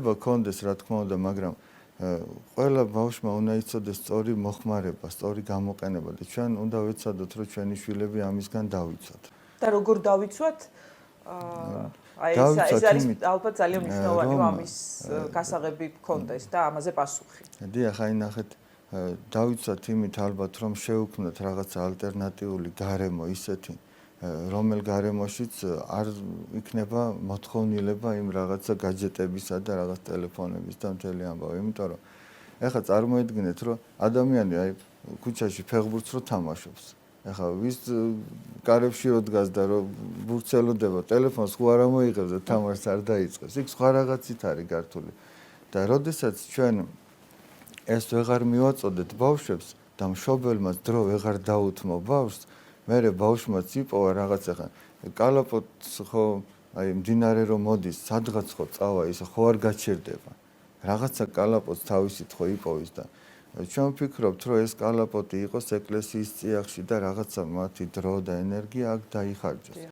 კონდეს რა თქმა უნდა, მაგრამ ყველა ბავშვმა უნდა იცოდეს სწორი მოხმარება, სწორი გამოყენება და ჩვენ უნდა ვეცადოთ, რომ ჩვენი შვილები ამისგან დავიცვათ. და როგორ დავიცვათ? ეს არის ალბათ ძალიან მნიშვნელოვანი, რომ ამის გასაღები გქონდეს და ამაზე პასუხი. დიახ, აი ნახეთ, დავიცვათ იმით ალბათ, რომ შევქმნათ რაღაცა ალტერნატიული გარემო ისეთი, რომელ გარემოშიც არ იქნება მოთხოვნილება იმ რაღაცა გაჯეტებისა და რაღაც ტელეფონების და მთელი ამბავი. იმიტომ რომ ეხლა წარმოიდგინეთ, რომ ადამიანი აი ქუჩაში ფეხბურთს რო თამაშობს. ეხლა ვის კარებში რო დგას და რო ბურცელოდება, ტელეფონს ხო არ მოიღებს და თამაშს არ დაიწყებს. იქ სხვა რაღაცით არის გართული. და როდესაც ჩვენ ეს ვეღარ მივაწოდეთ ბავშვებს და მშობელმაც დრო ვეღარ დაუთმო ბავშვს, მერე ბავშვმაც იპოვა რაღაც ახლა კალაპოტს ხო აი მდინარე რომ მოდის, სადღაც ხო წავა, ის ხო არ გაჩერდება. რაღაცა კალაპოტს თავისით ხო იპოვის და ჩვენ ვფიქრობთ, რომ ეს კალაპოტი იყოს ეკლესიის წიაღში და რაღაცა მათი დრო და ენერგია აქ დაიხარჯოს.